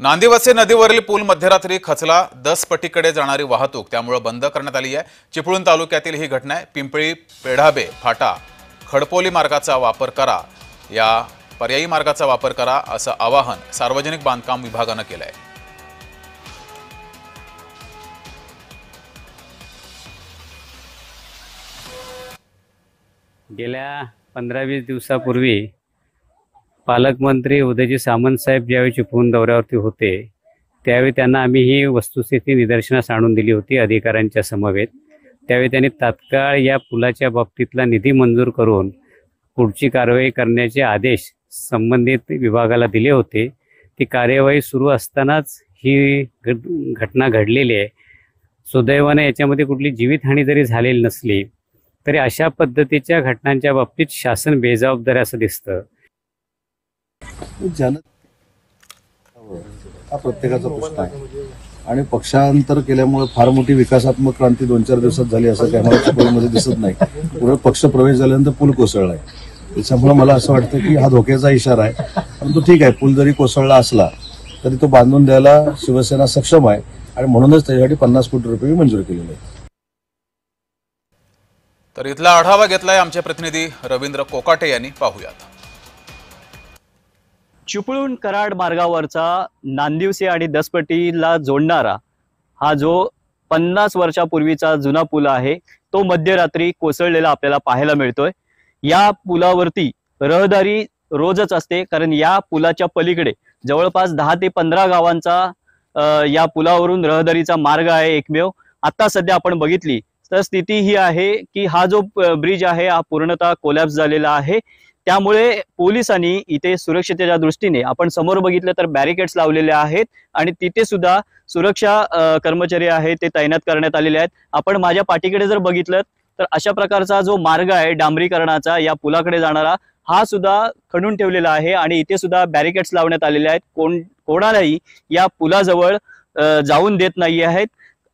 नांदिवसे नदीवरील पूल मध्यरात्री खचला, 10 पटीकडे जाणारी वाहतूक त्यामुळे बंद करण्यात आली आहे। चिपळूण तालुक्यातील ही घटना आहे। पिंपळी पेढाबे फाटा खडपोली मार्गाचा वापर करा, या पर्यायी मार्गाचा वापर करा असं आवाहन सार्वजनिक बांधकाम विभागाने केलं आहे। गेल्या 15-20 दिवसापूर्वी पालकमंत्री उदयजी सामंत साहेब ज्यावेळी चिपळूण दौऱ्यावरती होते त्यावेळी त्यांना आम्ही ही वस्तुस्थिती निदर्शनास आणून दिली होती अधिकाऱ्यांच्या समवेत। त्यावेळी त्यांनी तात्काळ या पुलाच्या बाबतीतला निधी मंजूर करून पुढची कारवाई करण्याचे आदेश संबंधित विभागाला दिले होते। ती कार्यवाही सुरू असतानाच ही घटना घडलेली आहे। सुदैवाने याच्यामध्ये कुठली जीवितहानी जरी झालेली नसली तरी अशा पद्धतीच्या घटनांच्या बाबतीत शासन बेजबाबदार असं दिसतं। हा प्रत्येकाचा प्रश्न आहे आणि पक्षांतर केल्यामुळे फार मोठी विकासात्मक क्रांती 2-4 दिवसात झाली असं काही मला चिपळूणमध्ये दिसत नाही। पुढे पक्ष प्रवेश झाल्यानंतर पूल कोसळलाय, त्याच्यामुळे मला असं वाटतं की हा धोक्याचा इशारा आहे। परंतु ठीक आहे, पूल जरी कोसळला असला तरी तो बांधून द्यायला शिवसेना सक्षम आहे आणि म्हणूनच त्यासाठी 50 कोटी रुपये मंजूर केलेले आहेत। तर इथला आढावा घेतलाय आमचे प्रतिनिधी रवींद्र कोकाटे यांनी, पाहूयात। चिपळूण कराड मार्गावरचा नांदिवसे आणि दसपटीला जोडणारा हा जो 50 वर्षापूर्वीचा जुना पूल आहे तो मध्यरात्री कोसळलेला आपल्याला पाहायला मिळतोय। या पुलावरती रहदारी रोजच असते, कारण या पुलाच्या पलीकडे जवळपास 10 ते 15 गावांचा या पुलावरून रहदारीचा मार्ग आहे एकमेव। आता सध्या आपण बघितली तर स्थिती ही आहे की हा जो ब्रिज आहे हा पूर्णतः कोलॅप्स झालेला आहे। त्यामुळे पोलिसांनी इथे सुरक्षतेच्या दृष्टीने आपण समोर बघितलं तर बॅरिकेड्स लावलेले आहेत आणि तिथे सुद्धा सुरक्षा कर्मचारी आहेत ते तैनात करण्यात आलेले आहेत। आपण माझ्या पाठीकडे जर बघितलं तर अशा प्रकारचा जो मार्ग आहे डांबरीकरणाचा या पुलाकडे जाणारा हा सुद्धा खणून ठेवलेला आहे आणि इथे सुद्धा बॅरिकेड्स लावण्यात आलेले आहेत। कोणालाही या पुलाजवळ जाऊन देत नाही आहेत।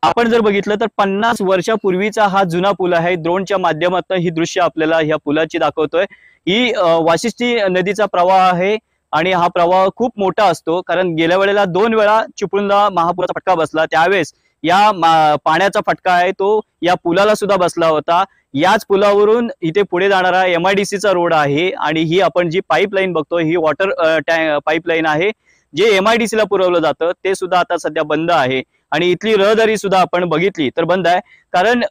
आपण जर बघितलं तर 50 वर्षापूर्वीचा हा जुना पूल आहे। ड्रोनच्या माध्यमातून ही दृश्य आपल्याला ह्या पुलाची दाखवतोय। ही वाशिष्ठी नदीचा प्रवाह आहे आणि हा प्रवाह खूप मोठा असतो, कारण गेल्या वेळेला 2 वेळा चिपळूणला महापुराचा फटका बसला, त्यावेळेस या पाण्याचा फटका आहे तो या पुलाला सुद्धा बसला होता। याच पुलावरून इथे पुढे जाणारा MIDCचा रोड आहे आणि ही आपण जी पाईपलाईन बघतोय ही वॉटर पाईपलाईन आहे, जे MIDCला पुरवलं जातं ते सुद्धा आता सध्या बंद आहे आणि इथली रहदारी सुद्धा आपण बघितली तर बंद आहे। कारण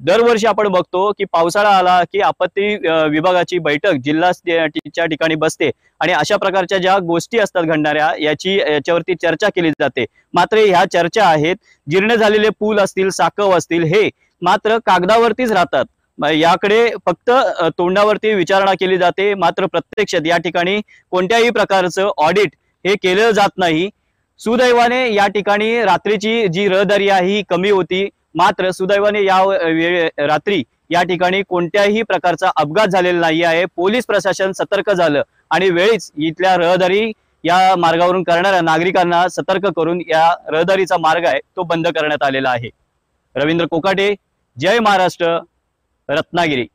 दरवर्षी आपण बघतो की पावसाळा आला की आपत्ती विभागाची बैठक जिल्ह्याच्या ठिकाणी बसते आणि अशा प्रकारच्या ज्या गोष्टी असतात घडणाऱ्या याच्यावरती चर्चा केली जाते। मात्र ह्या चर्चा आहेत, जीर्ण झालेले पूल असतील, साकव असतील, हे मात्र कागदावरतीच राहतात। याकडे फक्त तोंडावरती विचारणा केली जाते, मात्र प्रत्यक्षात या ठिकाणी कोणत्याही प्रकारचं ऑडिट हे केलं जात नाही। सुदैवाने या ठिकाणी रात्रीची जी रहदारी आहे ही कमी होती, मात्र सुदैवाने या रात्री या ठिकाणी कोणत्याही प्रकारचा अपघात झालेला नाही आहे। पोलीस प्रशासन सतर्क झालं आणि वेळीच इथल्या रहदारी या मार्गावरून करणाऱ्या नागरिकांना सतर्क करून या रहदारीचा मार्ग आहे तो बंद करण्यात आलेला आहे। रवींद्र कोकाटे, जय महाराष्ट्र, रत्नागिरी।